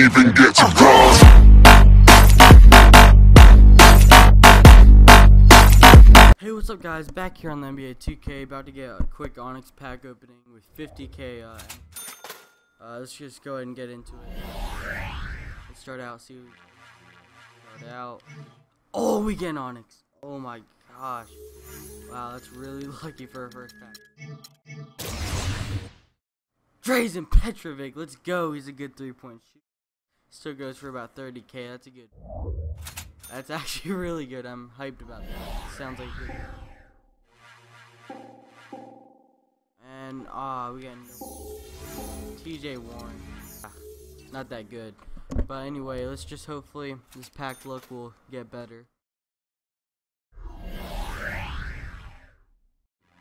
even get to cross. Hey, what's up guys, back here on the NBA 2K, about to get a quick Onyx pack opening with 50k. Let's just go ahead and get into it. Let's start out, Oh, we get an Onyx. Oh my gosh. Wow, that's really lucky for a first pack. Drazen Petrovic, let's go. He's a good 3-point shooter. Still goes for about 30k. That's actually really good. I'm hyped about that. Sounds like good. And we got TJ Warren. Not that good. But anyway, let's just hopefully this pack luck will get better.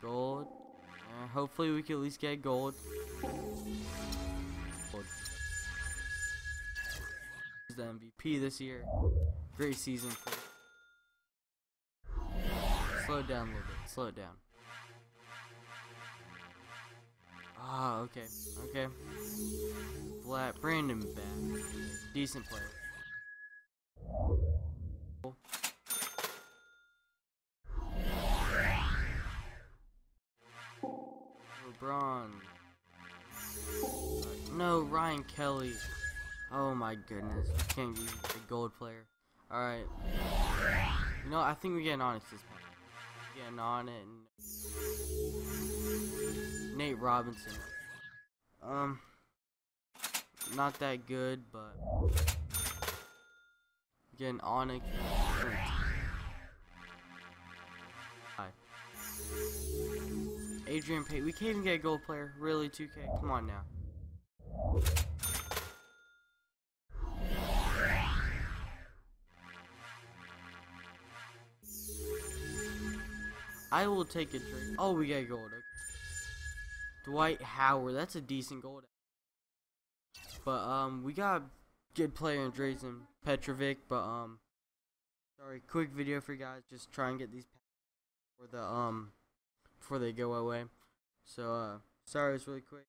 Gold. Hopefully we can at least get gold. He's the MVP this year. Great season for him. Slow it down a little bit. Slow it down. Okay. Okay. Flat. Brandon back. Decent player. LeBron. No, Ryan Kelly. Oh my goodness. We can't use a gold player. Alright. You know, I think we get an Onyx this pack. Getting on it. Nate Robinson. Not that good, but getting Onyx. Adrian Payton. We can't even get a gold player. Really, 2K? Come on now. I will take a drink. Oh, we got gold. Okay. Dwight Howard. That's a decent gold. But we got a good player in Drazen Petrovic. But sorry, quick video for you guys. Just try and get these for the before they go away. So sorry, it's really quick.